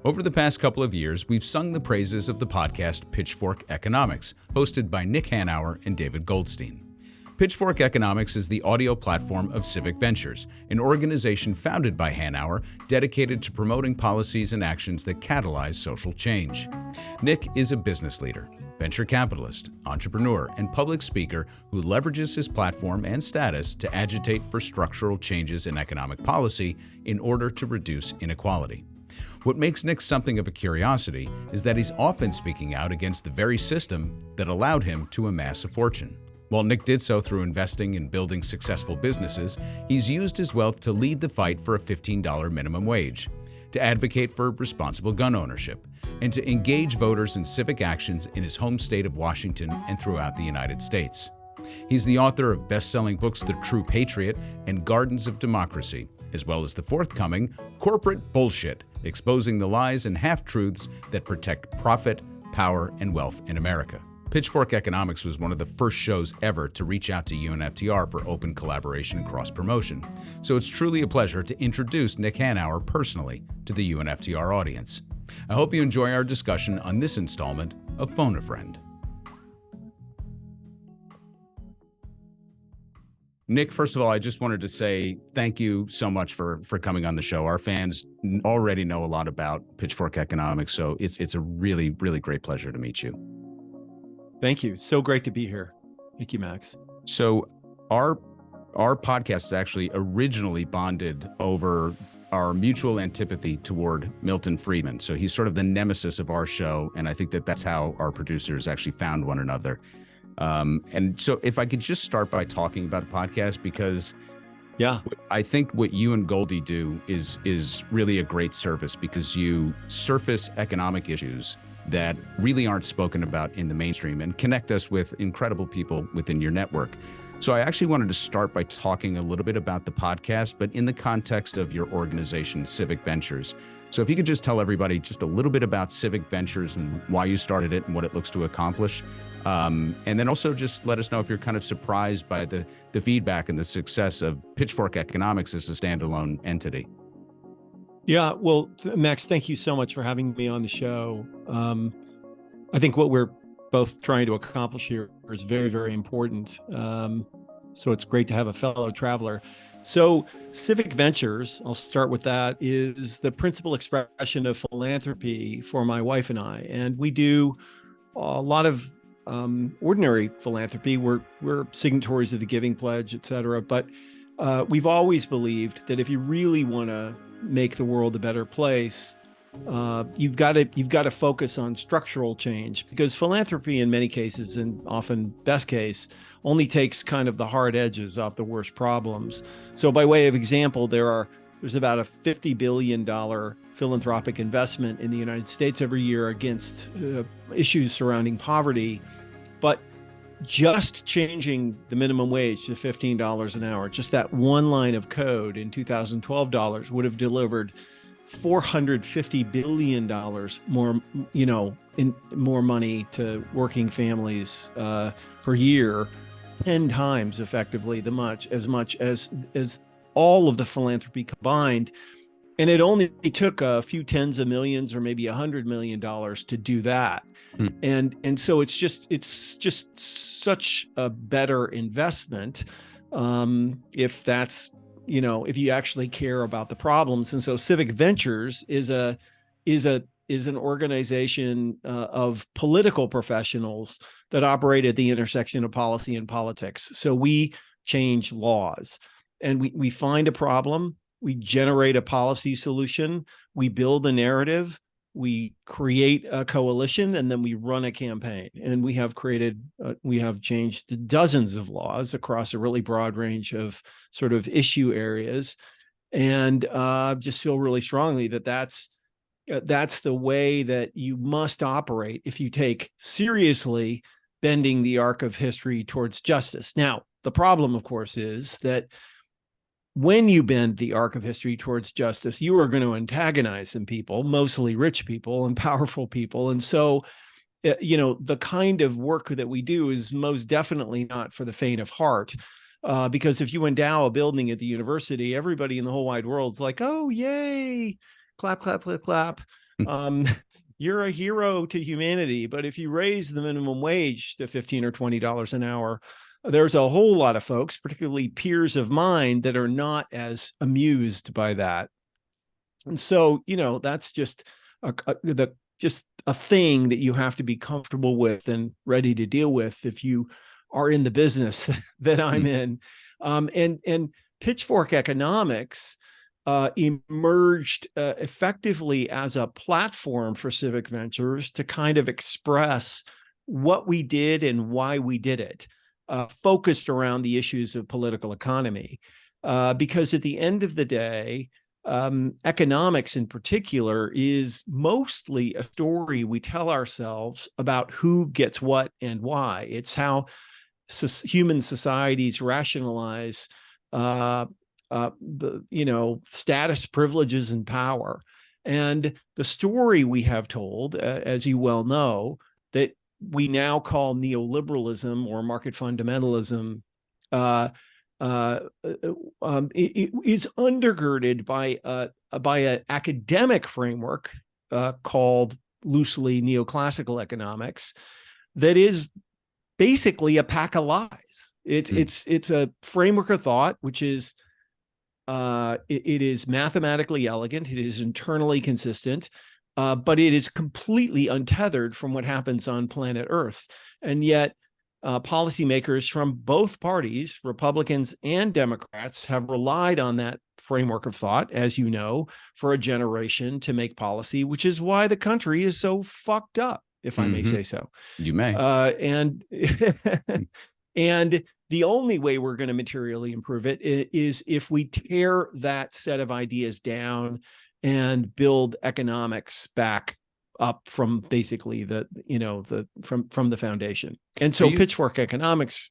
Over the past couple of years, we've sung the praises of the podcast Pitchfork Economics, hosted by Nick Hanauer and David Goldstein. Pitchfork Economics is the audio platform of Civic Ventures, an organization founded by Hanauer dedicated to promoting policies and actions that catalyze social change. Nick is a business leader, venture capitalist, entrepreneur, and public speaker who leverages his platform and status to agitate for structural changes in economic policy in order to reduce inequality. What makes Nick something of a curiosity is that he's often speaking out against the very system that allowed him to amass a fortune. While Nick did so through investing in building successful businesses, he's used his wealth to lead the fight for a $15 minimum wage, to advocate for responsible gun ownership, and to engage voters in civic actions in his home state of Washington and throughout the United States. He's the author of best-selling books The True Patriot and Gardens of Democracy, as well as the forthcoming Corporate Bullshit, exposing the lies and half-truths that protect profit, power, and wealth in America. Pitchfork Economics was one of the first shows ever to reach out to UNFTR for open collaboration and cross-promotion, so it's truly a pleasure to introduce Nick Hanauer personally to the UNFTR audience. I hope you enjoy our discussion on this installment of Phone a Friend. Nick, first of all, I just wanted to say thank you so much for coming on the show. Our fans already know a lot about Pitchfork Economics, so it's a really, really great pleasure to meet you. Thank you. So great to be here. Thank you, Max. So our podcast is actually originally bonded over our mutual antipathy toward Milton Friedman. So he's sort of the nemesis of our show, and I think that's how our producers actually found one another. And so if I could just start by talking about the podcast, because I think what you and Goldie do is really a great service, because you surface economic issues that really aren't spoken about in the mainstream and connect us with incredible people within your network. So I actually wanted to start by talking a little bit about the podcast, but in the context of your organization, Civic Ventures. So if you could just tell everybody just a little bit about Civic Ventures and why you started it and what it looks to accomplish. And then also just let us know if you're kind of surprised by the feedback and the success of Pitchfork Economics as a standalone entity. Yeah, well, Max, thank you so much for having me on the show. I think what we're both trying to accomplish here is very, very important. So it's great to have a fellow traveler. So Civic Ventures, I'll start with that, is the principal expression of philanthropy for my wife and I. And we do a lot of ordinary philanthropy. We're signatories of the Giving Pledge, et cetera. But we've always believed that if you really want to make the world a better place, you've got to focus on structural change, because philanthropy in many cases, and often best case, only takes kind of the hard edges off the worst problems. So by way of example, there's about a $50 billion philanthropic investment in the United States every year against issues surrounding poverty. But just changing the minimum wage to $15 an hour, just that one line of code in 2012 dollars would have delivered $450 billion more, in more money to working families per year, 10 times effectively as much as all of the philanthropy combined. And it only took a few tens of millions or maybe $100 million to do that. And so it's just such a better investment if that's, if you actually care about the problems. And so Civic Ventures is an organization of political professionals that operate at the intersection of policy and politics. So we change laws, and we find a problem, we generate a policy solution, we build a narrative, we create a coalition, and then we run a campaign. And we have changed dozens of laws across a really broad range of sort of issue areas, and just feel really strongly that that's the way that you must operate if you take seriously bending the arc of history towards justice. Now, the problem, of course, is that when you bend the arc of history towards justice, you are going to antagonize some people, mostly rich people and powerful people. And so, the kind of work that we do is most definitely not for the faint of heart. Because if you endow a building at the university, everybody in the whole wide world's like, oh, yay, clap, clap, clap, clap. um, you're a hero to humanity. But if you raise the minimum wage to $15 or $20 an hour, there's a whole lot of folks, particularly peers of mine, that are not as amused by that. And so, that's just just a thing that you have to be comfortable with and ready to deal with if you are in the business that I'm in. And Pitchfork Economics emerged effectively as a platform for Civic Ventures to kind of express what we did and why we did it, focused around the issues of political economy. Because at the end of the day, economics in particular is mostly a story we tell ourselves about who gets what and why. It's how human societies rationalize the status, privileges, and power. And the story we have told, as you well know, that we now call neoliberalism or market fundamentalism, it is undergirded by an academic framework called loosely neoclassical economics that is basically a pack of lies. It's a framework of thought which is it is mathematically elegant, it is internally consistent, but it is completely untethered from what happens on planet Earth. And yet policymakers from both parties, Republicans and Democrats, have relied on that framework of thought, as you know, for a generation to make policy, which is why the country is so fucked up, if I may say so. You may. And and the only way we're going to materially improve it is if we tear that set of ideas down and build economics back up from basically from the foundation. And so Pitchfork Economics,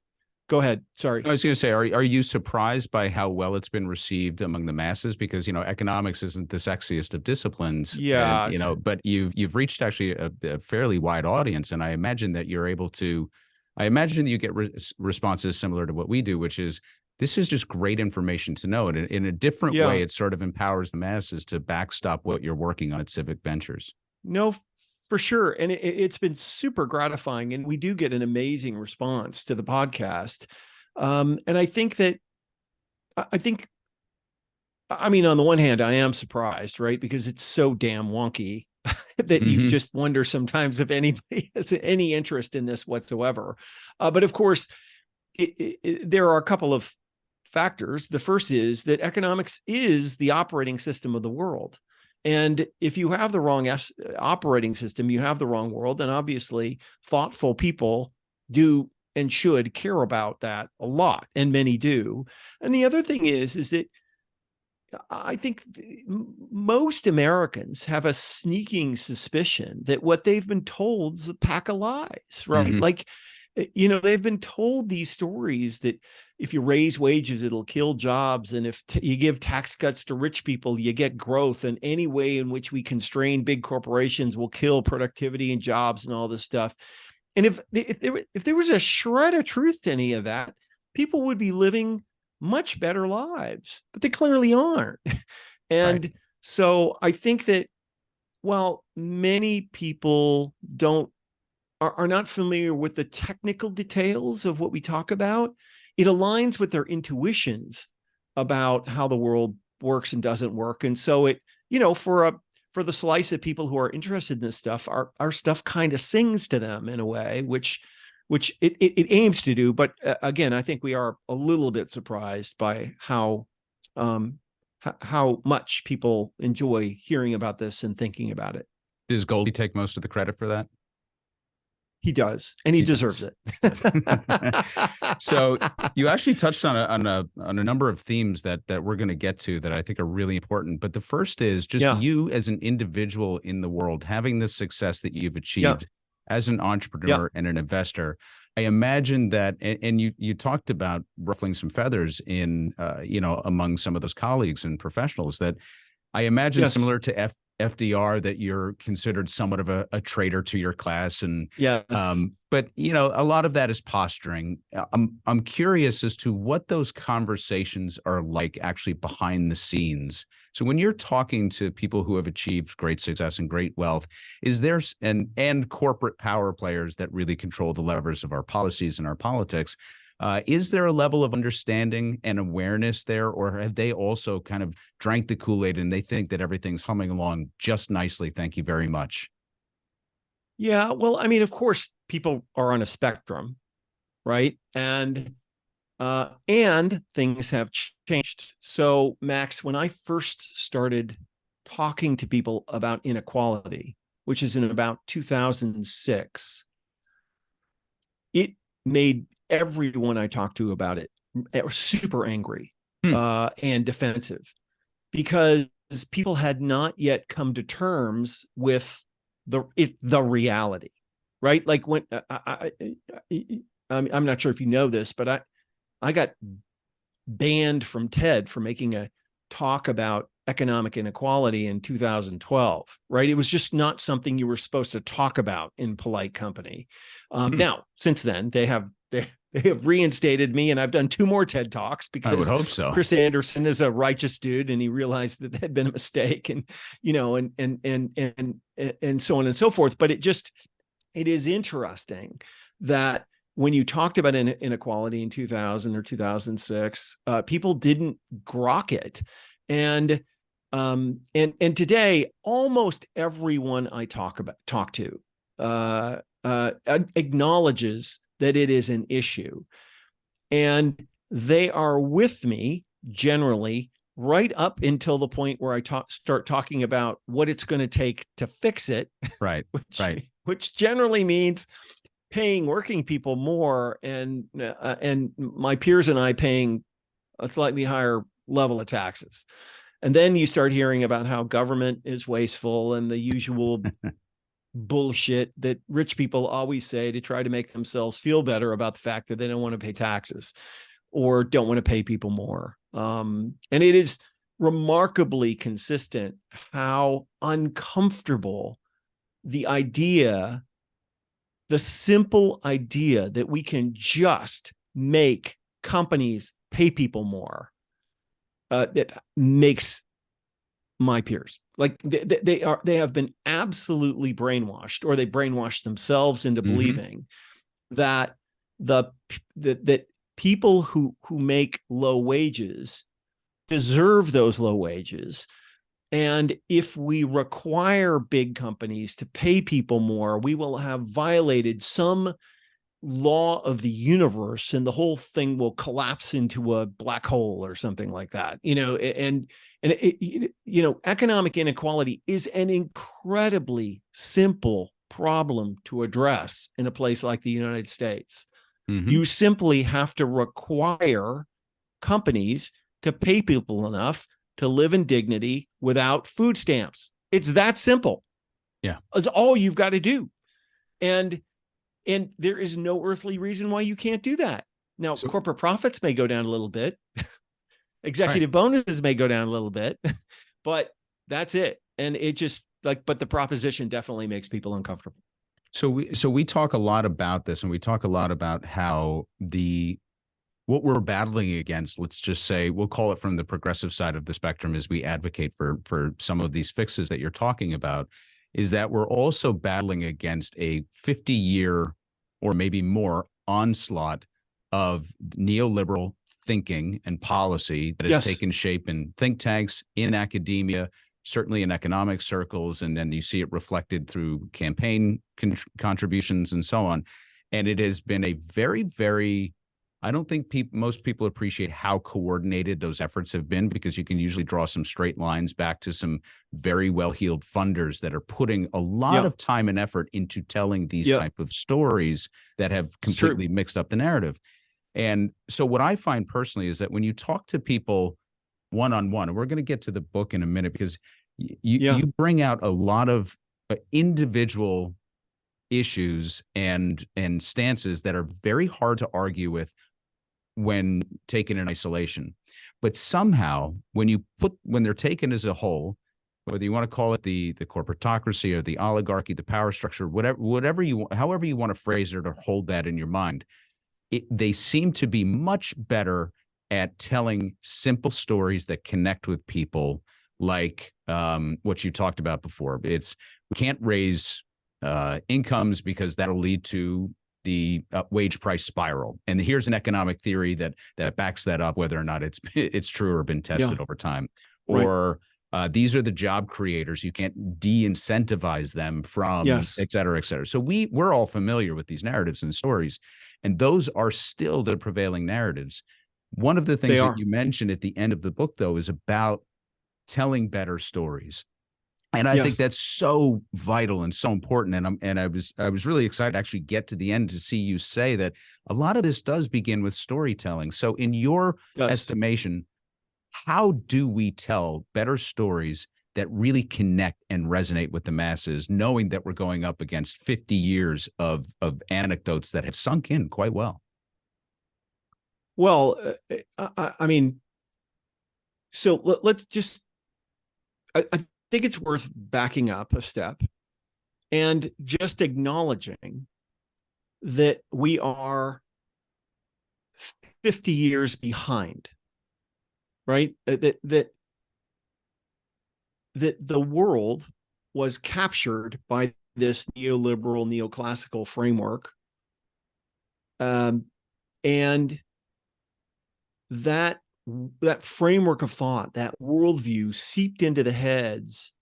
go ahead. Sorry. I was going to say, are you surprised by how well it's been received among the masses? Because, economics isn't the sexiest of disciplines. Yeah. And, but you've reached actually a fairly wide audience. And I imagine that you're able to, you get responses similar to what we do, which is, this is just great information to know. And in a different way, it sort of empowers the masses to backstop what you're working on at Civic Ventures. No, for sure. And it's been super gratifying. And we do get an amazing response to the podcast. And I think, on the one hand, I am surprised, right? Because it's so damn wonky that you just wonder sometimes if anybody has any interest in this whatsoever. But of course, there are a couple of factors. The first is that economics is the operating system of the world. And if you have the wrong operating system, you have the wrong world. And obviously, thoughtful people do and should care about that a lot, and many do. And the other thing is that I think most Americans have a sneaking suspicion that what they've been told is a pack of lies, right? Like, they've been told these stories that if you raise wages, it'll kill jobs. And if you give tax cuts to rich people, you get growth. And any way in which we constrain big corporations will kill productivity and jobs and all this stuff. And if there was a shred of truth to any of that, people would be living much better lives, but they clearly aren't. And so I think that while many people are not familiar with the technical details of what we talk about, it aligns with their intuitions about how the world works and doesn't work. And so it, for the slice of people who are interested in this stuff, our stuff kind of sings to them in a way, which it aims to do. But again, I think we are a little bit surprised by how much people enjoy hearing about this and thinking about it. Does Goldie take most of the credit for that? He does, and he deserves it. So you actually touched on a number of themes that we're going to get to that I think are really important. But the first is just you as an individual in the world, having the success that you've achieved as an entrepreneur and an investor. I imagine that, and you talked about ruffling some feathers in, among some of those colleagues and professionals that I imagine similar to FDR that you're considered somewhat of a traitor to your class, and Yes. but a lot of that is posturing. I'm curious as to what those conversations are like actually behind the scenes. So when you're talking to people who have achieved great success and great wealth, is there and corporate power players that really control the levers of our policies and our politics? Is there a level of understanding and awareness there, or have they also kind of drank the Kool-Aid and they think that everything's humming along just nicely? Thank you very much. Yeah. Well, I mean, of course, people are on a spectrum, right? And things have changed. So, Max, when I first started talking to people about inequality, which is in about 2006, it made everyone I talked to about it super angry and defensive, because people had not yet come to terms with the reality, right? Like when I'm not sure if you know this, but I got banned from TED for making a talk about economic inequality in 2012, right? It was just not something you were supposed to talk about in polite company. Now, since then, they have reinstated me, and I've done 2 more TED Talks because I would hope so. Chris Anderson is a righteous dude, and he realized that had been a mistake, and and so on and so forth. But it is interesting that when you talked about inequality in 2000 or 2006, people didn't grok it, and today almost everyone I talk to acknowledges that it is an issue, and they are with me generally right up until the point where I start talking about what it's going to take to fix it. Right. Which generally means paying working people more, and my peers and I paying a slightly higher level of taxes. And then you start hearing about how government is wasteful and the usual bullshit that rich people always say to try to make themselves feel better about the fact that they don't want to pay taxes or don't want to pay people more. And it is remarkably consistent how uncomfortable the simple idea that we can just make companies pay people more, that makes my peers. Like they have been absolutely brainwashed, or they brainwashed themselves into believing that that people who make low wages deserve those low wages. And if we require big companies to pay people more, we will have violated some law of the universe, and the whole thing will collapse into a black hole or something like that. Economic inequality is an incredibly simple problem to address in a place like the United States. You simply have to require companies to pay people enough to live in dignity without food stamps. It's that simple. Yeah. It's all you've got to do. And there is no earthly reason why you can't do that. Now, corporate profits may go down a little bit. Executive bonuses may go down a little bit, but that's it. And it just but the proposition definitely makes people uncomfortable. So we talk a lot about this, and we talk a lot about how what we're battling against, let's just say, we'll call it from the progressive side of the spectrum, as we advocate for some of these fixes that you're talking about, is that we're also battling against a 50-year or maybe more onslaught of neoliberal thinking and policy that has taken shape in think tanks, in academia, certainly in economic circles, and then you see it reflected through campaign contributions and so on. And it has been a very, very, I don't think most people appreciate how coordinated those efforts have been, because you can usually draw some straight lines back to some very well-heeled funders that are putting a lot of time and effort into telling these type of stories that have completely mixed up the narrative. And so what I find personally is that when you talk to people one-on-one, and we're going to get to the book in a minute, because you bring out a lot of individual issues and stances that are very hard to argue with when taken in isolation. But somehow when they're taken as a whole, whether you want to call it the corporatocracy or the oligarchy, the power structure, however you want to phrase it or hold that in your mind, they seem to be much better at telling simple stories that connect with people, like what you talked about before. We can't raise incomes because that'll lead to the wage price spiral. And here's an economic theory that backs that up, whether or not it's true or been tested over time. Or these are the job creators. You can't de-incentivize them from, et cetera, et cetera. So we're all familiar with these narratives and stories, and those are still the prevailing narratives. One of the things that you mentioned at the end of the book, though, is about telling better stories. And I think that's so vital and so important. And I was really excited to actually get to the end to see you say that a lot of this does begin with storytelling. So in your estimation, how do we tell better stories that really connect and resonate with the masses, knowing that we're going up against 50 years of anecdotes that have sunk in quite well? Well, I mean, so let's just, I think it's worth backing up a step and just acknowledging that we are 50 years behind, right? That the world was captured by this neoliberal, neoclassical framework. And that framework of thought, that worldview seeped into the heads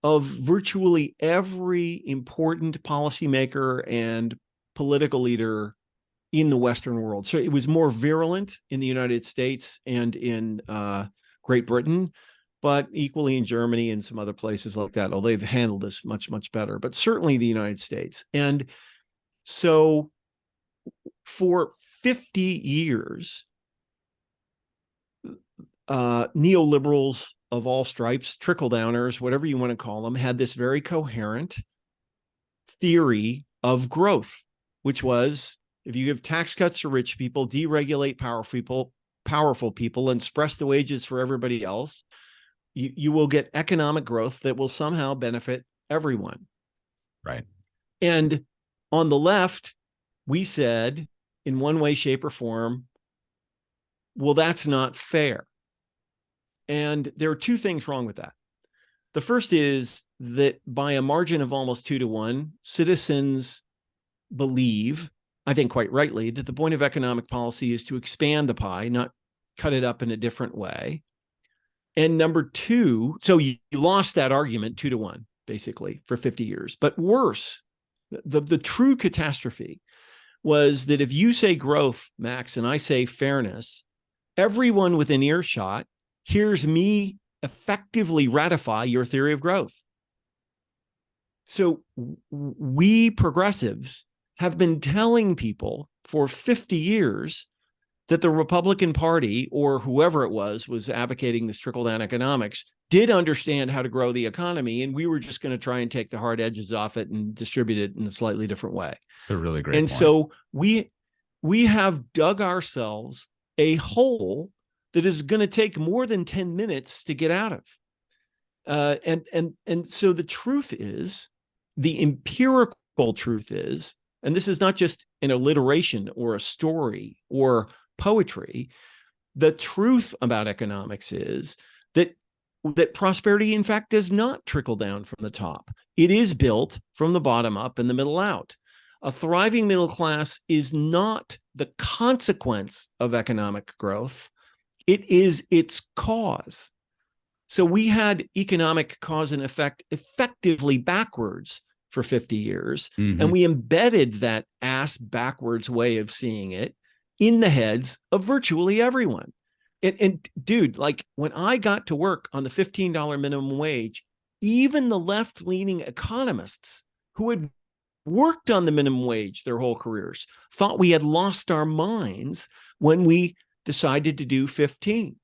of virtually every important policymaker and political leader in the Western world. So it was more virulent in the United States and in Great Britain, but equally in Germany and some other places like that, although they've handled this much, much better, but certainly the United States. And so for 50 years, neoliberals of all stripes, trickle-downers, whatever you want to call them, had this very coherent theory of growth, which was, if you give tax cuts to rich people, deregulate powerful people, and suppress the wages for everybody else, you will get economic growth that will somehow benefit everyone. Right. And on the left, we said, in one way, shape, or form, well, that's not fair. And there are two things wrong with that. The first is that by a margin of almost 2-to-1, citizens believe, I think quite rightly, that the point of economic policy is to expand the pie, not cut it up in a different way. And number two, so you lost that argument 2-to-1, basically, for 50 years. But worse, the true catastrophe was that if you say growth, Max, and I say fairness, everyone within earshot hears me effectively ratify your theory of growth. So we progressives have been telling people for 50 years that the Republican Party, or whoever it was advocating this trickle-down economics, did understand how to grow the economy, and we were just going to try and take the hard edges off it and distribute it in a slightly different way. A really great point. So we have dug ourselves a hole that is going to take more than 10 minutes to get out of. And so the truth is, the empirical truth is, and this is not just an alliteration or a story or poetry, the truth about economics is that prosperity, in fact, does not trickle down from the top. It is built from the bottom up and the middle out. A thriving middle class is not the consequence of economic growth. It is its cause. So we had economic cause and effect effectively backwards for 50 years, and we embedded that ass backwards way of seeing it in the heads of virtually everyone. And dude, like when I got to work on the $15 minimum wage, even the left-leaning economists who had worked on the minimum wage their whole careers thought we had lost our minds when we decided to do 15.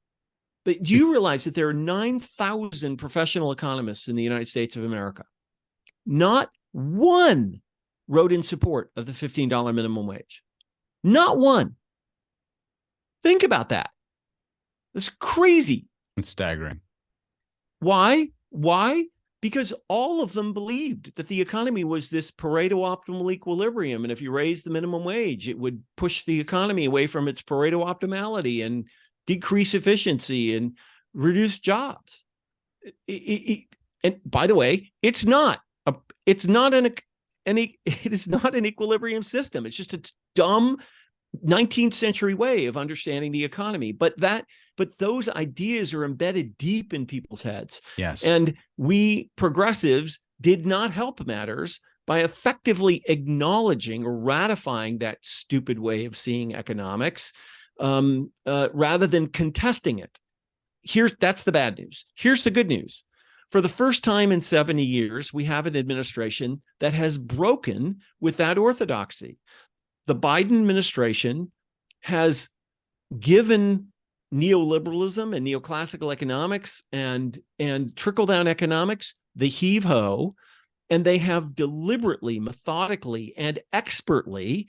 But do you realize that there are 9,000 professional economists in the United States of America? Not one wrote in support of the $15 minimum wage. Not one. Think about that. It's crazy. It's staggering. Why? Why? Because all of them believed that the economy was this Pareto optimal equilibrium. And if you raise the minimum wage, it would push the economy away from its Pareto optimality and decrease efficiency and reduce jobs. And by the way, it is not an equilibrium system. It's just a dumb 19th century way of understanding the economy. But those ideas are embedded deep in people's heads. Yes. And we progressives did not help matters by effectively acknowledging or ratifying that stupid way of seeing economics, rather than contesting it. That's the bad news. Here's the good news. For the first time in 70 years, we have an administration that has broken with that orthodoxy. The Biden administration has given neoliberalism and neoclassical economics and trickle-down economics the heave-ho, and they have deliberately, methodically, and expertly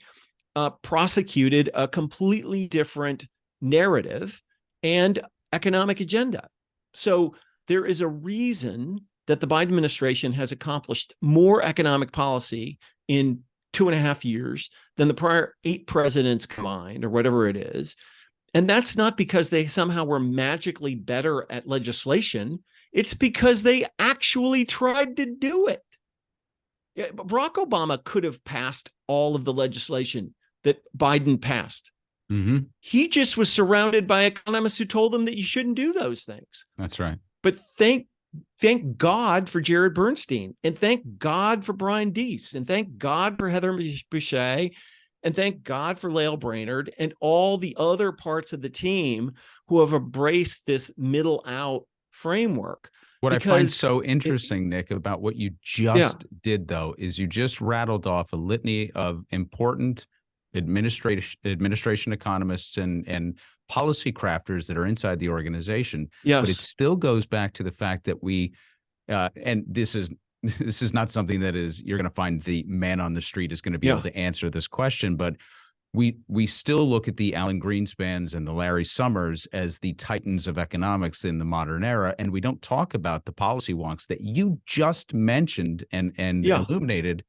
prosecuted a completely different narrative and economic agenda. So there is a reason that the Biden administration has accomplished more economic policy in 2.5 years than the prior 8 presidents combined, or whatever it is. And that's not because they somehow were magically better at legislation. It's because they actually tried to do it. Barack Obama could have passed all of the legislation that Biden passed. Mm-hmm. He just was surrounded by economists who told him that you shouldn't do those things. That's right. But thank God for Jared Bernstein, and thank God for Brian Deese, and thank God for Heather Boucher, and thank God for Lael Brainerd and all the other parts of the team who have embraced this middle out framework. What I find so interesting, Nick, about what you just did, though, is you just rattled off a litany of important administration economists and policy crafters that are inside the organization. Yes. But it still goes back to the fact that we, and this is not something that is, you're going to find the man on the street is going to be able to answer this question, but we still look at the Alan Greenspans and the Larry Summers as the titans of economics in the modern era, and we don't talk about the policy wonks that you just mentioned and illuminated.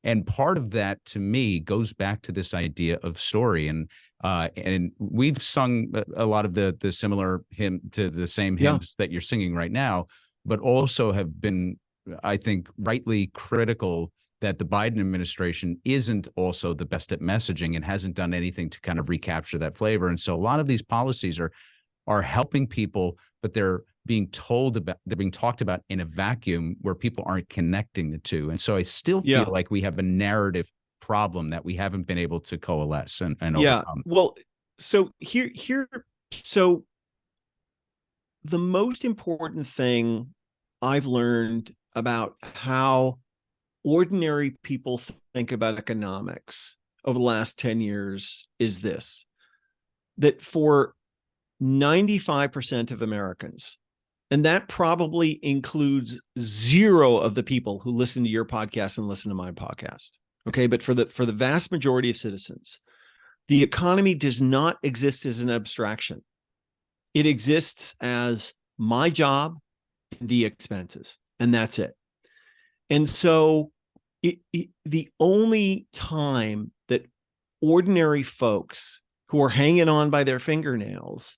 And part of that, to me, goes back to this idea of story. And we've sung a lot of the similar hymn to the same hymns that you're singing right now, but also have been, I think, rightly critical that the Biden administration isn't also the best at messaging and hasn't done anything to kind of recapture that flavor. And so a lot of these policies are helping people, but they're being talked about in a vacuum where people aren't connecting the two. And so I still feel like we have a narrative problem that we haven't been able to coalesce and overcome. Well, so so the most important thing I've learned about how ordinary people think about economics over the last 10 years is this: that for 95% of Americans, and that probably includes 0 of the people who listen to your podcast and listen to my podcast. Okay. But for the vast majority of citizens, the economy does not exist as an abstraction. It exists as my job and the expenses, and that's it. And so the only time that ordinary folks who are hanging on by their fingernails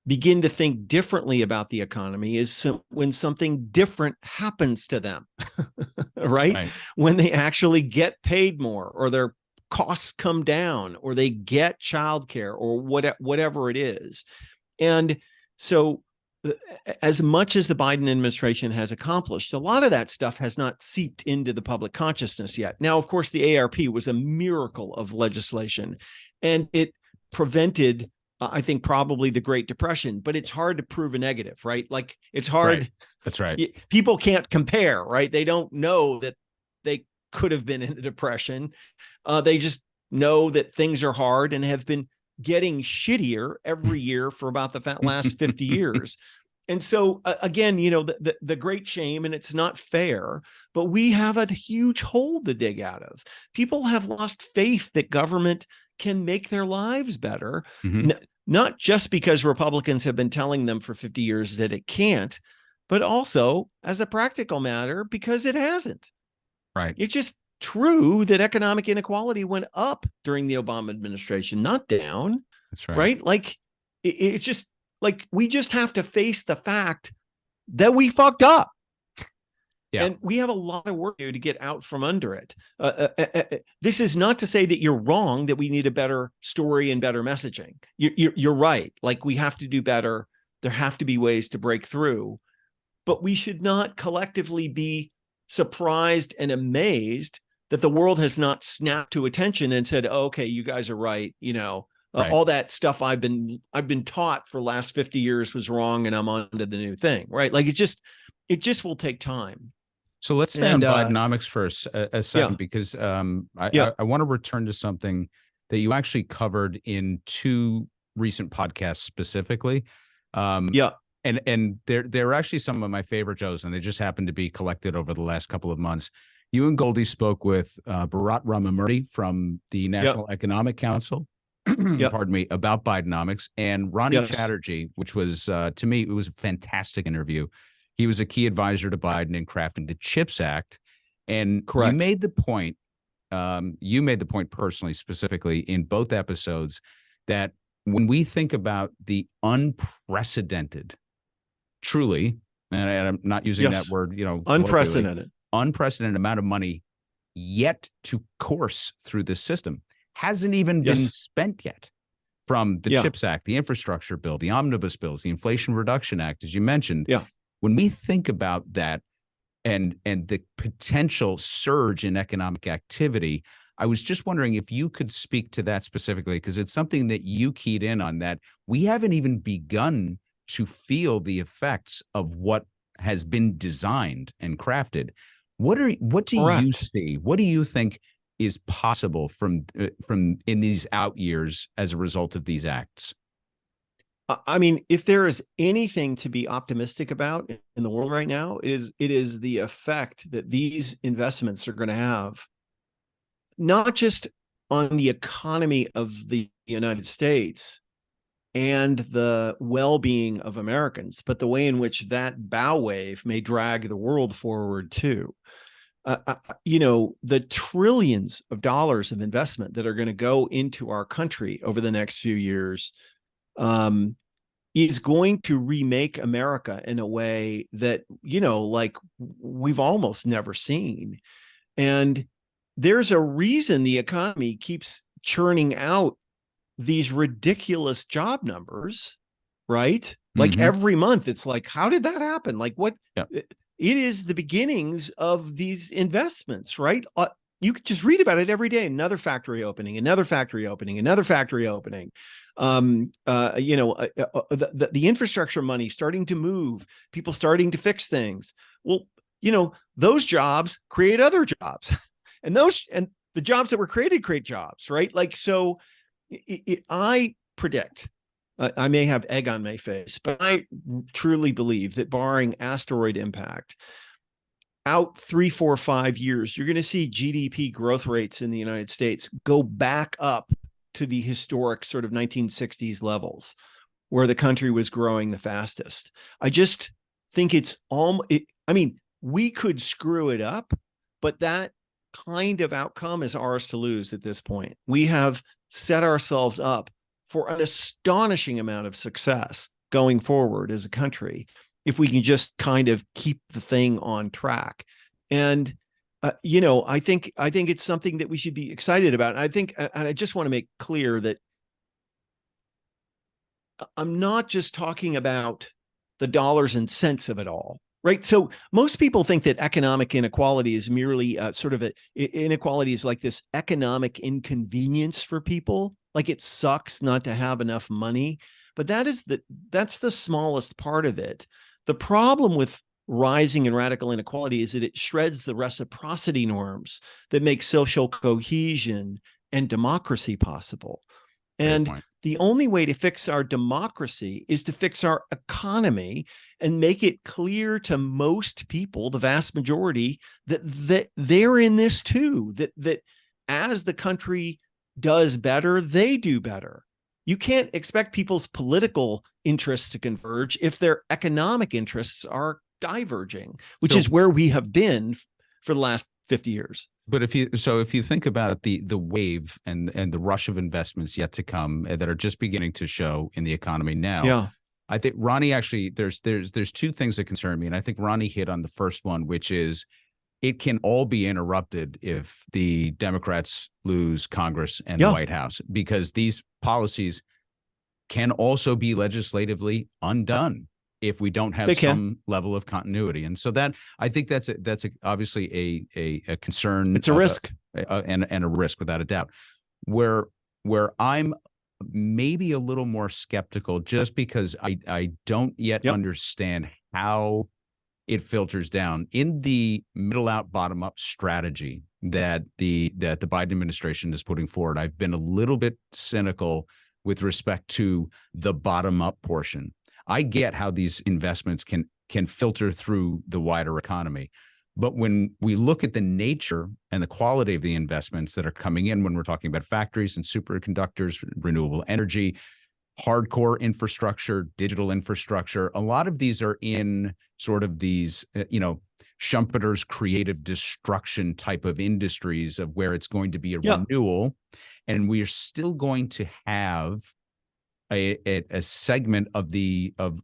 begin to think differently about the economy is when something different happens to them, right? When they actually get paid more, or their costs come down, or they get childcare, or whatever it is. And so as much as the Biden administration has accomplished, a lot of that stuff has not seeped into the public consciousness yet. Now, of course, the ARP was a miracle of legislation, and it prevented, I think, probably the Great Depression, but it's hard to prove a negative, right? Like, it's hard. Right. That's right. People can't compare, right? They don't know that they could have been in a depression. They just know that things are hard and have been getting shittier every year for about the last 50 years. And so again, the great shame, and it's not fair, but we have a huge hole to dig out of. People have lost faith that government can make their lives better, not just because Republicans have been telling them for 50 years that it can't, but also as a practical matter, because it hasn't. Right. It's just true that economic inequality went up during the Obama administration, not down. That's right. Right? Like it's just like we just have to face the fact that we fucked up. Yeah. And we have a lot of work to do to get out from under it. This is not to say that you're wrong, that we need a better story and better messaging. You're right. Like we have to do better. There have to be ways to break through, but we should not collectively be surprised and amazed that the world has not snapped to attention and said, oh, okay, you guys are right. You know, Right. all that stuff I've been taught for the last 50 years was wrong, and I'm on to the new thing. Right. Like it just will take time. So let's stay on Bidenomics for a second, because I want to return to something that you actually covered in 2 recent podcasts specifically. And they're actually some of my favorite shows, and they just happened to be collected over the last couple of months. You and Goldie spoke with Bharat Ramamurthy from the National Economic Council, pardon me, about Bidenomics, and Ronnie Chatterjee, which was, to me, it was a fantastic interview. He was a key advisor to Biden in crafting the CHIPS Act. And you made the point personally, specifically in both episodes, that when we think about the unprecedented, truly, and I'm not using that word, unprecedented amount of money yet to course through this system, hasn't even been spent yet, from the CHIPS Act, the infrastructure bill, the omnibus bills, the Inflation Reduction Act, as you mentioned. When we think about that and the potential surge in economic activity, I was just wondering if you could speak to that specifically, because it's something that you keyed in on, that we haven't even begun to feel the effects of what has been designed and crafted. What do you see? What do you think is possible from in these out years as a result of these acts? I mean, if there is anything to be optimistic about in the world right now, it is the effect that these investments are going to have, not just on the economy of the United States and the well-being of Americans, but the way in which that bow wave may drag the world forward too. The trillions of dollars of investment that are going to go into our country over the next few years is going to remake America in a way that, like we've almost never seen. And there's a reason the economy keeps churning out these ridiculous job numbers, right? Like every month, it's like, how did that happen? Like what? It is the beginnings of these investments, right? You could just read about it every day. Another factory opening, another factory opening, another factory opening. The infrastructure money starting to move, people starting to fix things. Well, those jobs create other jobs, and the jobs that were created create jobs, right? Like, so I predict, I may have egg on my face, but I truly believe that barring asteroid impact, out 3, 4, 5 years, you're going to see GDP growth rates in the United States go back up to the historic sort of 1960s levels where the country was growing the fastest. I just think we could screw it up, but that kind of outcome is ours to lose at this point. We have set ourselves up for an astonishing amount of success going forward as a country, if we can just kind of keep the thing on track. And, I think it's something that we should be excited about. And I just want to make clear that I'm not just talking about the dollars and cents of it all, right? So most people think that economic inequality is merely inequality is like this economic inconvenience for people. Like it sucks not to have enough money, but that's the smallest part of it. The problem with rising and radical inequality is that it shreds the reciprocity norms that make social cohesion and democracy possible. And the only way to fix our democracy is to fix our economy and make it clear to most people, the vast majority, that they're in this too, that as the country does better, they do better. You can't expect people's political interests to converge if their economic interests are diverging, which is where we have been for the last 50 years. But if you think about the wave and the rush of investments yet to come that are just beginning to show in the economy now, yeah. I think Ronnie actually there's two things that concern me, and I think Ronnie hit on the first one, which is it can all be interrupted if the Democrats lose Congress and the White House, because these policies can also be legislatively undone if we don't have some level of continuity. And so that, I think that's obviously a concern. It's a risk, and a risk without a doubt. Where I'm maybe a little more skeptical, just because I don't yet understand how it filters down in the middle out, bottom up strategy that the Biden administration is putting forward. I've been a little bit cynical with respect to the bottom up portion. I get how these investments can filter through the wider economy. But when we look at the nature and the quality of the investments that are coming in, when we're talking about factories and superconductors, renewable energy, hardcore infrastructure, digital infrastructure, a lot of these are in sort of these, Schumpeter's creative destruction type of industries, of where it's going to be a renewal. And we are still going to have a segment of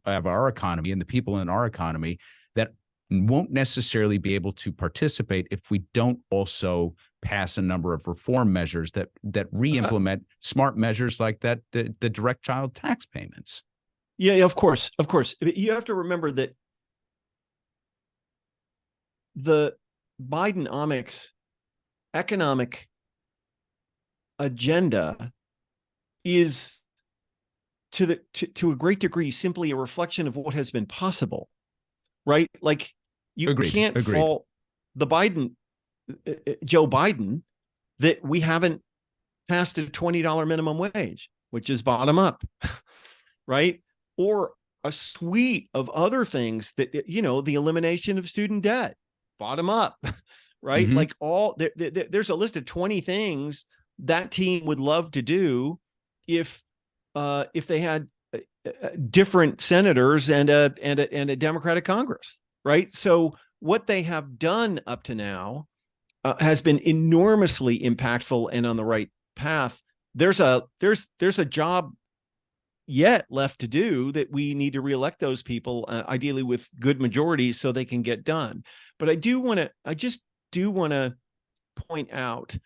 our economy and the people in our economy that won't necessarily be able to participate if we don't also pass a number of reform measures that re-implement smart measures like that, the direct child tax payments. Yeah, of course. You have to remember that the Bidenomics economic agenda is to a great degree simply a reflection of what has been possible, right? Like you can't fault the Joe Biden that we haven't passed a $20 minimum wage, which is bottom up, right? Or a suite of other things that, the elimination of student debt, bottom up, right? Mm-hmm. Like there's a list of 20 things that team would love to do if they had different senators and a Democratic Congress, right? So what they have done up to now has been enormously impactful and on the right path. There's a job yet left to do, that we need to reelect those people, ideally with good majorities, so they can get done. But I just do want to point out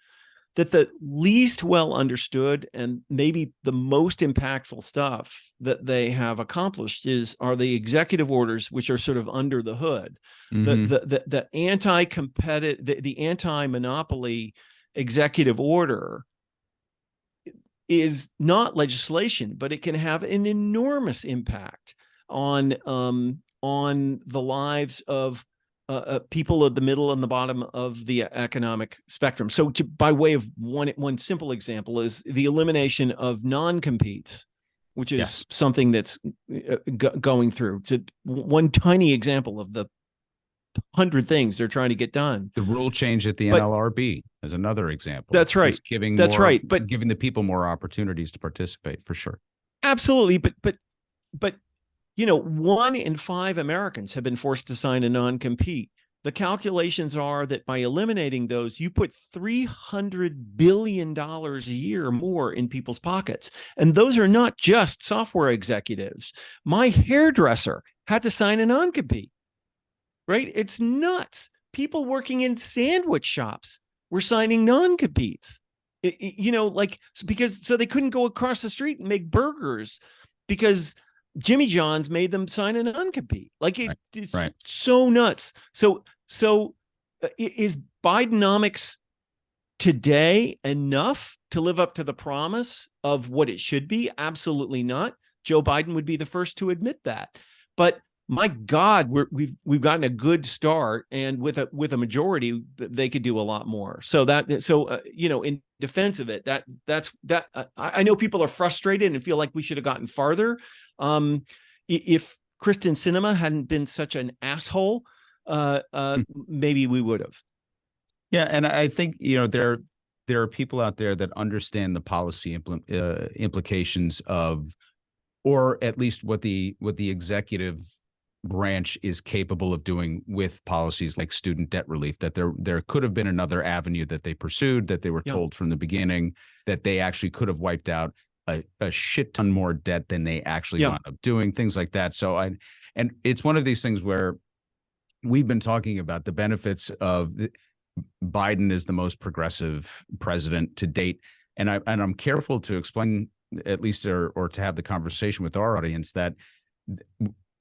that the least well understood and maybe the most impactful stuff that they have accomplished are the executive orders, which are sort of under the hood. Mm-hmm. The anti-competitive, the anti-monopoly executive order is not legislation, but it can have an enormous impact on the lives of people at the middle and the bottom of the economic spectrum. So by way of one simple example is the elimination of non-competes, which is something that's going through. To one tiny example of the 100 things they're trying to get done. The rule change at the NLRB is another example. That's right. Giving the people more opportunities to participate, for sure. Absolutely. But 1 in 5 Americans have been forced to sign a non-compete. The calculations are that by eliminating those, you put $300 billion a year more in people's pockets. And those are not just software executives. My hairdresser had to sign a non-compete, right? It's nuts. People working in sandwich shops were signing non-competes, because they couldn't go across the street and make burgers because Jimmy John's made them sign a non-compete. It's so nuts. So is Bidenomics today enough to live up to the promise of what it should be? Absolutely not. Joe Biden would be the first to admit that. But my God, we've gotten a good start, and with a majority, they could do a lot more. So in defense of it, I know people are frustrated and feel like we should have gotten farther. If Kristen Sinema hadn't been such an asshole, maybe we would have. Yeah, and I think there are people out there that understand the policy implications of, or at least what the executive branch is capable of doing with policies like student debt relief, that there could have been another avenue that they pursued, that they were told from the beginning that they actually could have wiped out a shit ton more debt than they actually wound up doing, things like that. So and it's one of these things where we've been talking about the benefits of Biden is the most progressive president to date. And I'm careful to explain, at least, or to have the conversation with our audience, that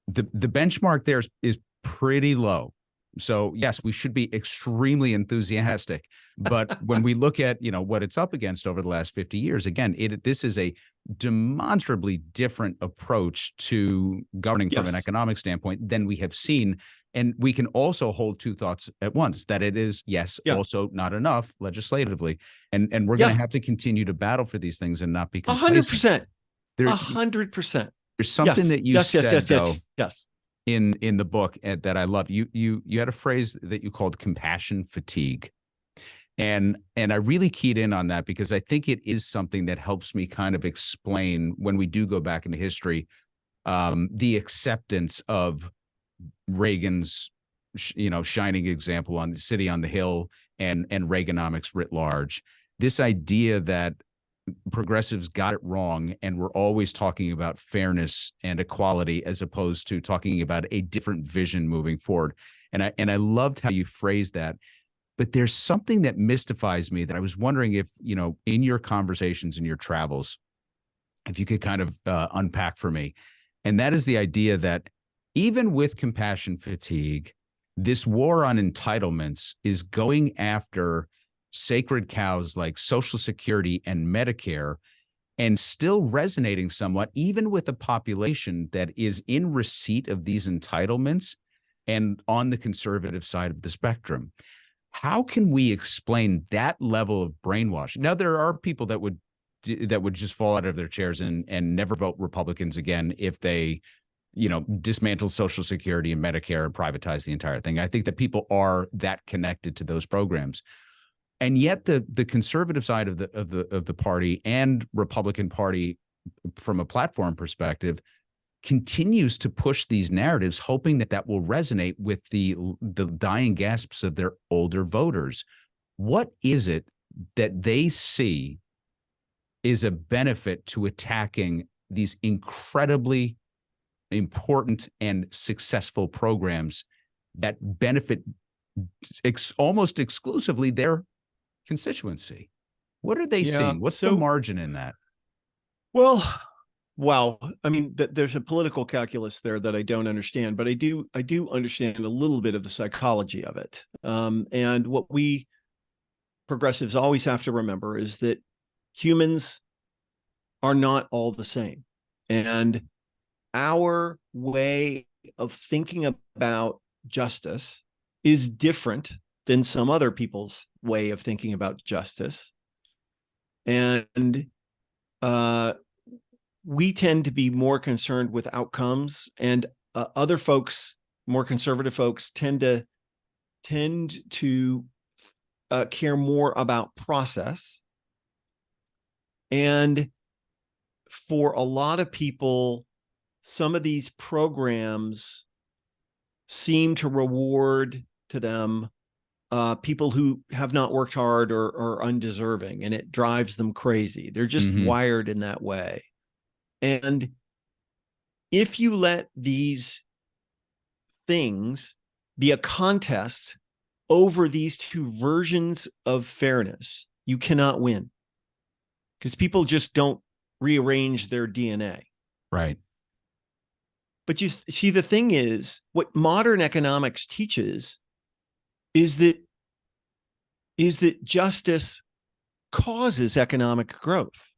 the benchmark there is pretty low. So yes, we should be extremely enthusiastic. But when we look at, what it's up against over the last 50 years, again, this is a demonstrably different approach to governing from an economic standpoint than we have seen. And we can also hold two thoughts at once, that it is, also not enough legislatively. And we're going to have to continue to battle for these things and not be complacent. 100%. 100%. There's something that you said, though, in the book that I love. You had a phrase that you called compassion fatigue. And I really keyed in on that because I think it is something that helps me kind of explain, when we do go back into history, the acceptance of Reagan's, shining example on the city on the hill and Reaganomics writ large. This idea that progressives got it wrong and we're always talking about fairness and equality as opposed to talking about a different vision moving forward. And I loved how you phrased that. But there's something that mystifies me that I was wondering if, in your conversations and your travels, if you could kind of unpack for me. And that is the idea that even with compassion fatigue, this war on entitlements is going after sacred cows like Social Security and Medicare, and still resonating somewhat, even with a population that is in receipt of these entitlements and on the conservative side of the spectrum. How can we explain that level of brainwashing? Now, there are people that would just fall out of their chairs and never vote Republicans again if they, dismantle Social Security and Medicare and privatize the entire thing. I think that people are that connected to those programs. And yet the conservative side of the party and Republican Party, from a platform perspective, continues to push these narratives, hoping that will resonate with the dying gasps of their older voters. What is it that they see is a benefit to attacking these incredibly important and successful programs that benefit almost exclusively their constituency? What are they seeing? What's the margin in that? Well, wow. I mean, there's a political calculus there that I don't understand, but I do understand a little bit of the psychology of it. And what we progressives always have to remember is that humans are not all the same. And our way of thinking about justice is different than some other people's way of thinking about justice. And we tend to be more concerned with outcomes, and other folks, more conservative folks, tend to care more about process. And for a lot of people, some of these programs seem to reward to them people who have not worked hard or are undeserving, and it drives them crazy. They're just wired in that way. And if you let these things be a contest over these two versions of fairness, you cannot win, because people just don't rearrange their DNA. Right. But you see, the thing is, what modern economics teaches is that justice causes economic growth.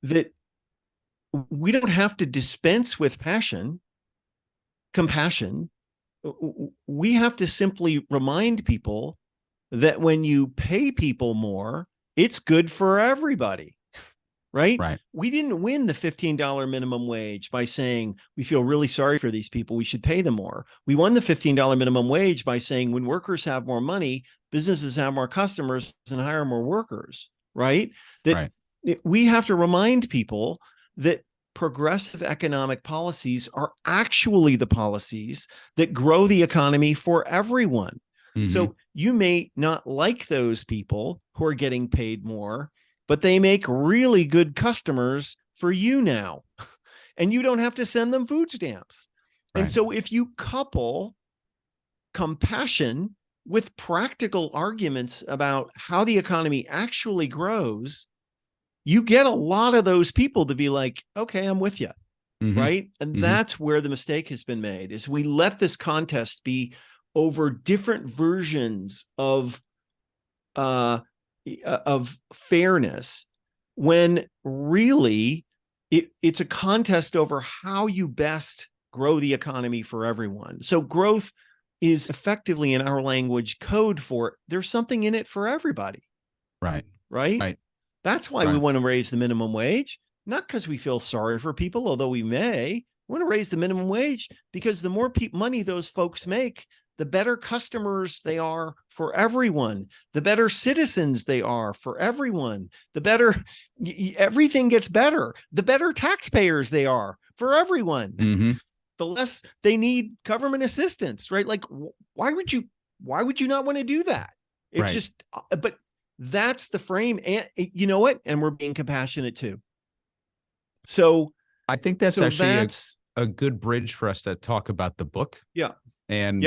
That we don't have to dispense with compassion. We have to simply remind people that when you pay people more, it's good for everybody. Right? We didn't win the $15 minimum wage by saying we feel really sorry for these people, we should pay them more. We won the $15 minimum wage by saying when workers have more money, businesses have more customers and hire more workers. Right? We have to remind people that progressive economic policies are actually the policies that grow the economy for everyone. Mm-hmm. So you may not like those people who are getting paid more, but they make really good customers for you now, and you don't have to send them food stamps. Right. And so if you couple compassion with practical arguments about how the economy actually grows, you get a lot of those people to be like, okay, I'm with you. Mm-hmm. Right. And that's where the mistake has been made, is we let this contest be over different versions of fairness, when really it's a contest over how you best grow the economy for everyone. So growth is effectively, in our language, code for there's something in it for everybody. Right. Right. Right. That's why we want to raise the minimum wage, not because we feel sorry for people, although we may. We want to raise the minimum wage because the more money those folks make, the better customers they are for everyone, the better citizens they are for everyone, the better everything gets better, the better taxpayers they are for everyone, the less they need government assistance, right? Like, why would you not want to do that? It's just, but that's the frame. And you know what? And we're being compassionate too. So I think that's actually a good bridge for us to talk about the book. Yeah. And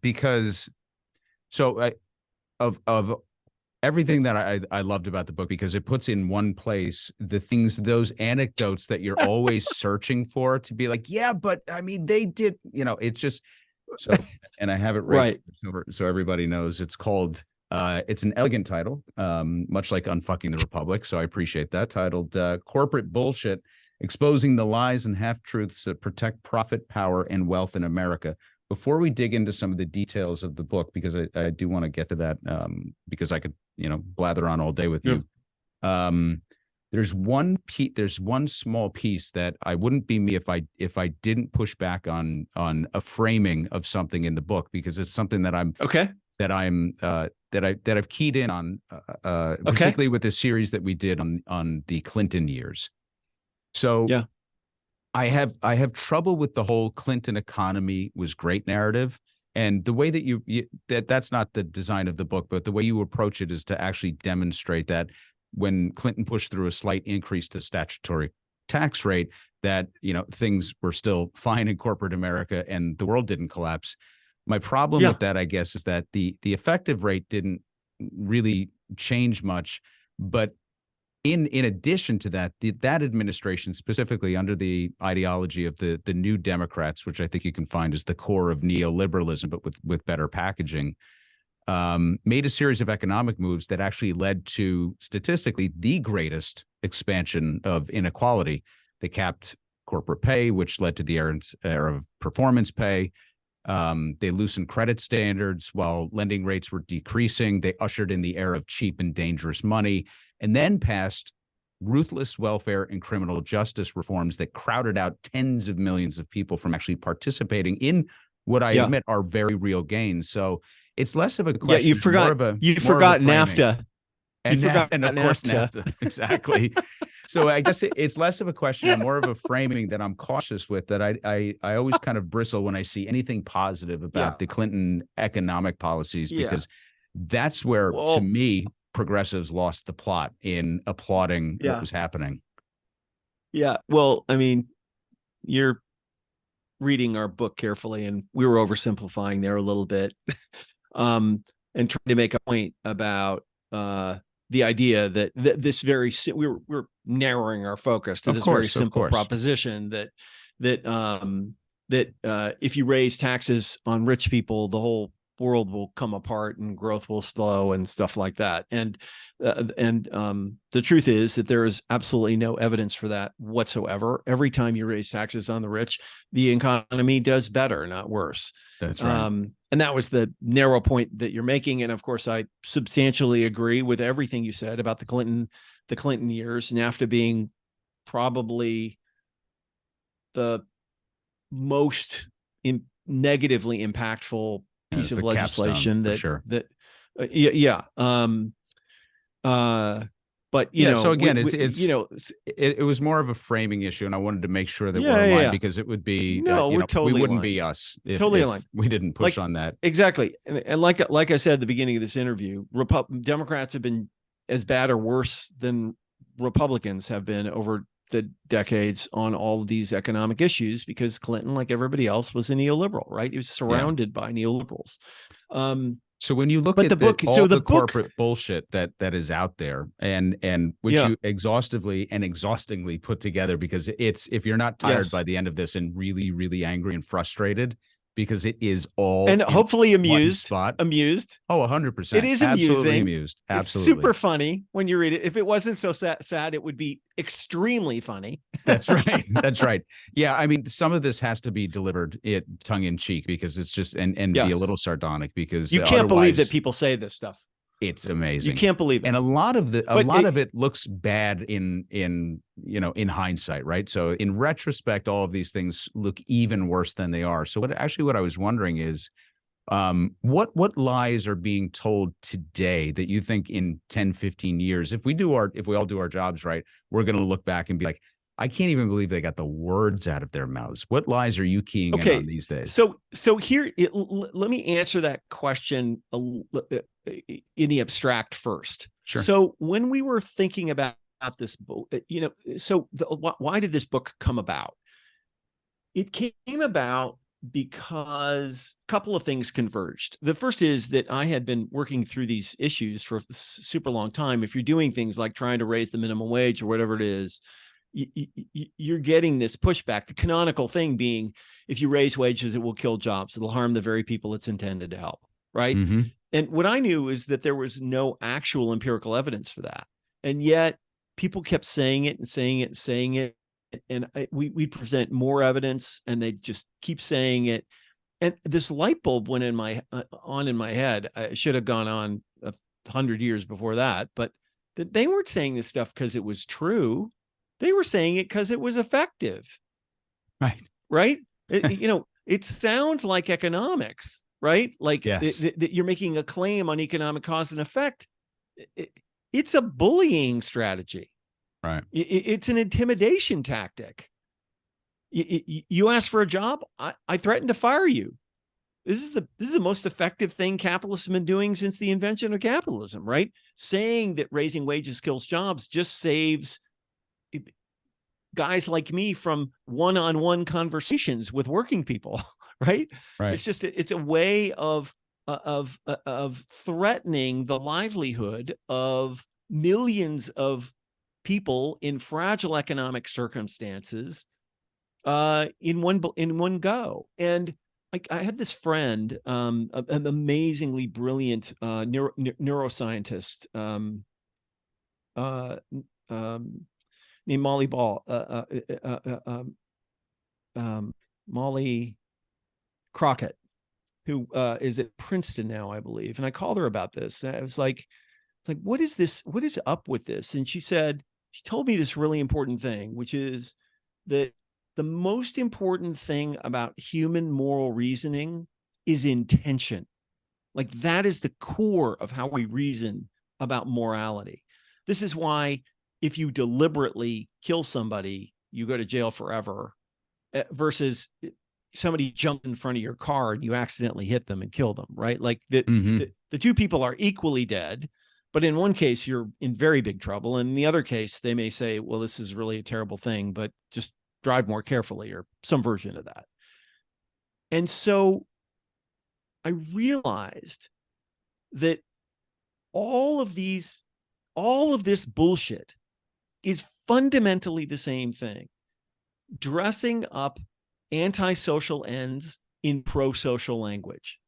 because of everything that I loved about the book, because it puts in one place the things, those anecdotes that you're always searching for, to be like, yeah, but I mean, they did, it's just so, and I have it right. So everybody knows it's called, it's an elegant title, much like Unfucking the Republic. So I appreciate that, titled Corporate Bullshit: Exposing the Lies and Half-Truths that Protect Profit, Power, and Wealth in America. Before we dig into some of the details of the book, because I do want to get to that, because I could, blather on all day with you. There's one small piece that I wouldn't be me if I didn't push back on a framing of something in the book, because it's something that I've keyed in on, particularly with the series that we did on the Clinton years. So I have trouble with the whole Clinton economy was great narrative, and the way that that's not the design of the book, but the way you approach it is to actually demonstrate that when Clinton pushed through a slight increase to statutory tax rate, that things were still fine in corporate America and the world didn't collapse. My problem with that, I guess, is that the effective rate didn't really change much, but in addition to that, that administration, specifically under the ideology of the New Democrats, which I think you can find is the core of neoliberalism, but with better packaging, made a series of economic moves that actually led to, statistically, the greatest expansion of inequality. They capped corporate pay, which led to the era of performance pay. They loosened credit standards while lending rates were decreasing. They ushered in the era of cheap and dangerous money, and then passed ruthless welfare and criminal justice reforms that crowded out tens of millions of people from actually participating in what I admit are very real gains. So it's less of a question. Yeah, you forgot NAFTA. And of course NAFTA. Exactly. So I guess it's less of a question and more of a framing that I'm cautious with, that I always kind of bristle when I see anything positive about the Clinton economic policies, because that's where, to me, progressives lost the plot in applauding what was happening. Yeah. Well, I mean, you're reading our book carefully, and we were oversimplifying there a little bit, and trying to make a point about the idea that this very we're narrowing our focus to this very simple proposition that if you raise taxes on rich people, the whole world will come apart and growth will slow and stuff like that. And the truth is that there is absolutely no evidence for that whatsoever. Every time you raise taxes on the rich, the economy does better, not worse. That's right. And that was the narrow point that you're making. And of course, I substantially agree with everything you said about the Clinton years, NAFTA being probably the most negatively impactful piece of legislation that But Yeah. So again, it was more of a framing issue, and I wanted to make sure that we're aligned because it would be, no, we're totally we wouldn't aligned. be us if we didn't push on that. Exactly. And like I said at the beginning of this interview, Democrats have been as bad or worse than Republicans have been over the decades on all of these economic issues, because Clinton, like everybody else, was a neoliberal, right? He was surrounded by neoliberals. So when you look at the corporate bullshit that is out there, and which you exhaustingly put together, because if you're not tired by the end of this and really, really angry and frustrated, because it is all, and hopefully amused. Oh, 100%. It is absolutely amused. Absolutely. It's super funny when you read it. If it wasn't so sad, it would be extremely funny. That's right. That's right. Yeah. I mean, some of this has to be delivered tongue in cheek, because it's just, and be a little sardonic, because you can't believe that people say this stuff. It's amazing. You can't believe it. And a lot of it looks bad in hindsight, right? So in retrospect, all of these things look even worse than they are. So what I was wondering is, what lies are being told today that you think in 10, 15 years, if we all do our jobs right, we're going to look back and be like, I can't even believe they got the words out of their mouths. What lies are you keying in on these days? So here, let me answer that question in the abstract first. Sure. So when we were thinking about this book, why did this book come about? It came about because a couple of things converged. The first is that I had been working through these issues for a super long time. If you're doing things like trying to raise the minimum wage or whatever it is, you're getting this pushback. The canonical thing being, if you raise wages, it will kill jobs. It'll harm the very people it's intended to help, right? Mm-hmm. And what I knew is that there was no actual empirical evidence for that. And yet people kept saying it and saying it and saying it. And we present more evidence, and they just keep saying it. And this light bulb went in my head. I should have gone on 100 years before that, but they weren't saying this stuff because it was true. They were saying it because it was effective. Right. It sounds like economics, right? Like you're making a claim on economic cause and effect. It's a bullying strategy. Right. It's an intimidation tactic. You ask for a job, I threaten to fire you. This is the most effective thing capitalists have been doing since the invention of capitalism, right? Saying that raising wages kills jobs just saves guys like me from one-on-one conversations with working people, right? It's a way of threatening the livelihood of millions of people in fragile economic circumstances in one go. And I had this friend, an amazingly brilliant neuroscientist named Molly Ball, Molly Crockett, who is at Princeton now, I believe. And I called her about this. And I was like, what is this? What is up with this? And she told me this really important thing, which is that the most important thing about human moral reasoning is intention. Like, that is the core of how we reason about morality. This is why if you deliberately kill somebody, you go to jail forever, versus somebody jumped in front of your car and you accidentally hit them and kill them, right? Like the two people are equally dead, but in one case you're in very big trouble. And in the other case, they may say, well, this is really a terrible thing, but just drive more carefully, or some version of that. And so I realized that all of this bullshit is fundamentally the same thing. Dressing up antisocial ends in pro-social language,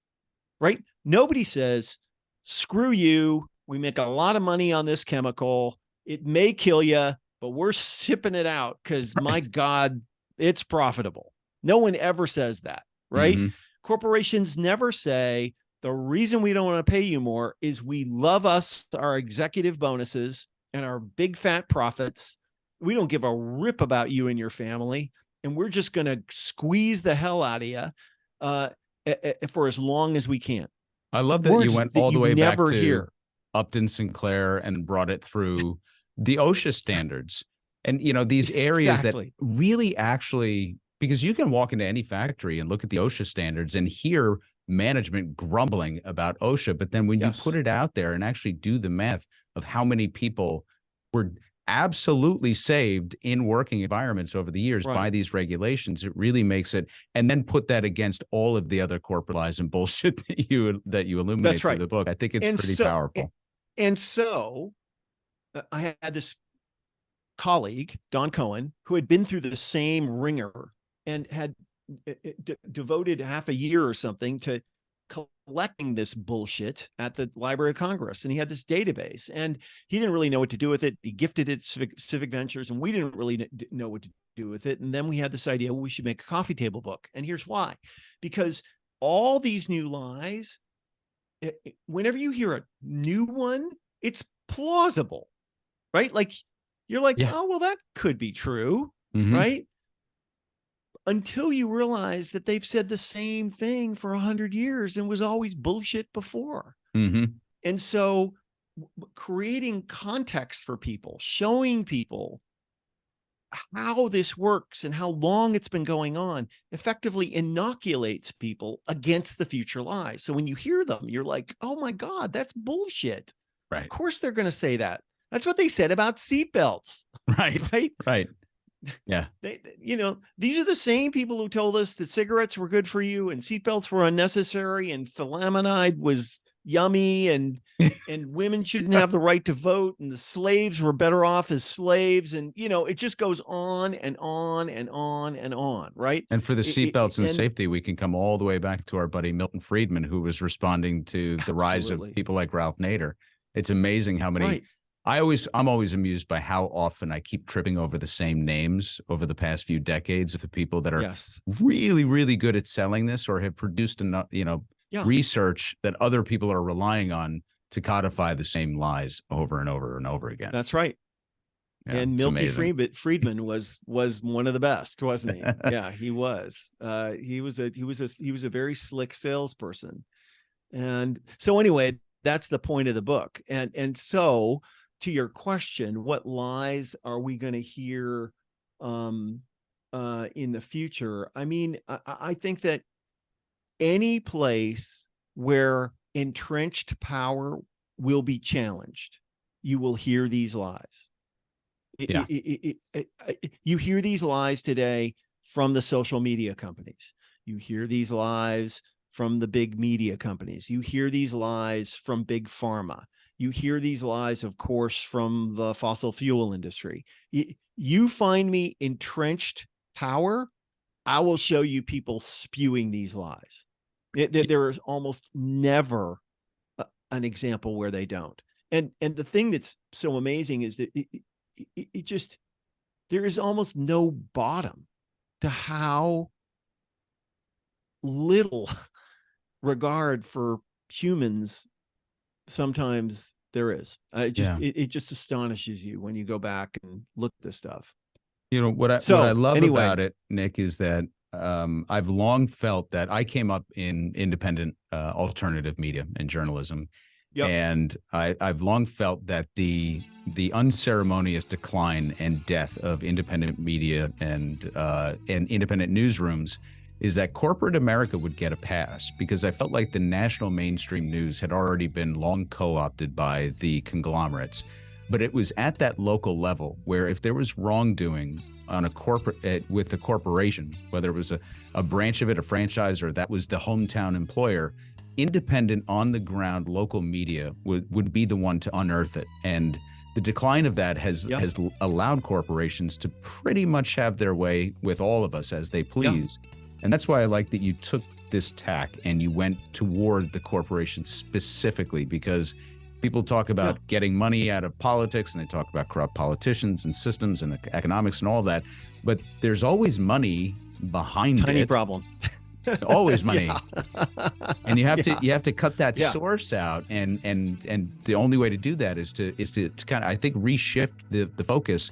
right? Nobody says, screw you, we make a lot of money on this chemical, it may kill you, but we're shipping it out because, my God, it's profitable. No one ever says that, right? Mm-hmm. Corporations never say, the reason we don't want to pay you more is we love our executive bonuses and our big fat profits. We don't give a rip about you and your family, and we're just going to squeeze the hell out of you for as long as we can. I love that you went all the way back to Upton Sinclair and brought it through the OSHA standards, and these areas Exactly. that really actually, because you can walk into any factory and look at the OSHA standards and hear management grumbling about OSHA, but then when you put it out there and actually do the math of how many people were absolutely saved in working environments over the years by these regulations, it really makes it, and then put that against all of the other corporate lies and bullshit that you illuminate through the book. I think it's pretty powerful. And so I had this colleague, Don Cohen, who had been through the same ringer and had devoted half a year or something to collecting this bullshit at the Library of Congress. And he had this database, and he didn't really know what to do with it. He gifted it to Civic Ventures, and we didn't really know what to do with it. And then we had this idea, well, we should make a coffee table book. And here's why. Because all these new lies, whenever you hear a new one, it's plausible, right? Like, you're like, oh, well, that could be true, right? Until you realize that they've said the same thing for 100 years and was always bullshit before. And so creating context for people, showing people how this works and how long it's been going on, effectively inoculates people against the future lies. So when you hear them, you're like, oh my God, that's bullshit. Right. Of course they're going to say that. That's what they said about seatbelts. Right. Yeah. These are the same people who told us that cigarettes were good for you and seatbelts were unnecessary and thalaminide was yummy and women shouldn't have the right to vote and the slaves were better off as slaves. And, it just goes on and on and on and on. Right. And for the seatbelts and safety, we can come all the way back to our buddy Milton Friedman, who was responding to the rise of people like Ralph Nader. It's amazing how many I'm always amused by how often I keep tripping over the same names over the past few decades of the people that are really, really good at selling this or have produced enough, research that other people are relying on to codify the same lies over and over and over again. That's right. Yeah, and Milton Friedman was one of the best, wasn't he? Yeah, he was. He was a very slick salesperson. And so anyway, that's the point of the book. And so to your question, what lies are we going to hear in the future? I mean, I think that any place where entrenched power will be challenged, you will hear these lies. You hear these lies today from the social media companies. You hear these lies from the big media companies. You hear these lies from big pharma. You hear these lies, of course, from the fossil fuel industry. You find me entrenched power, I will show you people spewing these lies. There is almost never an example where they don't. And the thing that's so amazing is that it just, there is almost no bottom to how little regard for humans sometimes there is. It just astonishes you when you go back and look at this stuff. What I love about it, Nick, is that I've long felt that I came up in independent alternative media and journalism. And I've long felt that the unceremonious decline and death of independent media and independent newsrooms is that corporate America would get a pass, because I felt like the national mainstream news had already been long co-opted by the conglomerates. But it was at that local level where if there was wrongdoing on a corporate with a corporation, whether it was a branch of it, a franchise, or that was the hometown employer, independent on the ground local media would be the one to unearth it. And the decline of that has allowed corporations to pretty much have their way with all of us as they please. And that's why I like that you took this tack and you went toward the corporation specifically, because people talk about getting money out of politics and they talk about corrupt politicians and systems and economics and all of that, but there's always money behind it. Tiny problem. Always money. And you have to cut that source out, and the only way to do that is to kind of, I think, reshift the focus,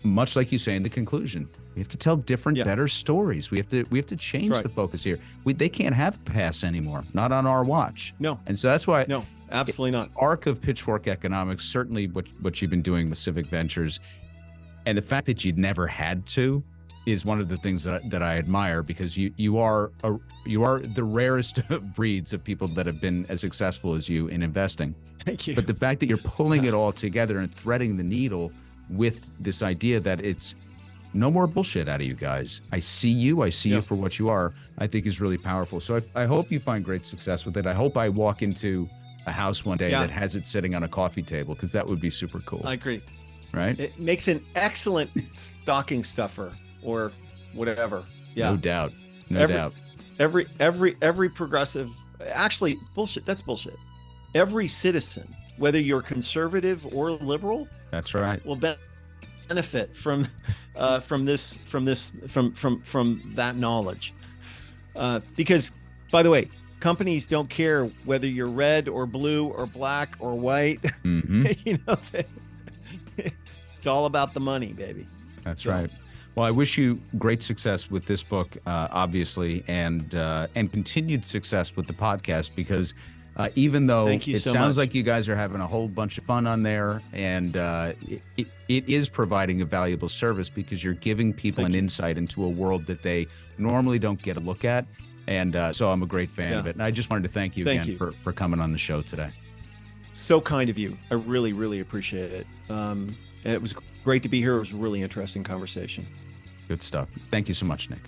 much like you say in the conclusion. We have to tell different, better stories. We have to change the focus here. They can't have a pass anymore, not on our watch. No. And so that's why absolutely not. Arc of Pitchfork Economics, certainly what you've been doing with Civic Ventures, and the fact that you'd never had to is one of the things that I admire, because you are the rarest of breeds of people that have been as successful as you in investing. Thank you. But the fact that you're pulling it all together and threading the needle with this idea that it's no more bullshit out of you guys. I see you for what you are, I think is really powerful. So I hope you find great success with it. I hope I walk into a house one day that has it sitting on a coffee table, because that would be super cool. I agree. Right? It makes an excellent stocking stuffer or whatever. Yeah. No doubt. No doubt. Every progressive, actually, bullshit. That's bullshit. Every citizen, whether you're conservative or liberal, that's right, will benefit from that knowledge. Because, by the way, companies don't care whether you're red or blue or black or white. Mm-hmm. You know, it's all about the money, baby. That's right. Well, I wish you great success with this book, obviously, and continued success with the podcast, because even though it sounds like you guys are having a whole bunch of fun on there, and it is providing a valuable service, because you're giving people an insight into a world that they normally don't get a look at. And so I'm a great fan of it. And I just wanted to thank you again for coming on the show today. So kind of you. I really, really appreciate it. And it was great to be here. It was a really interesting conversation. Good stuff. Thank you so much, Nick.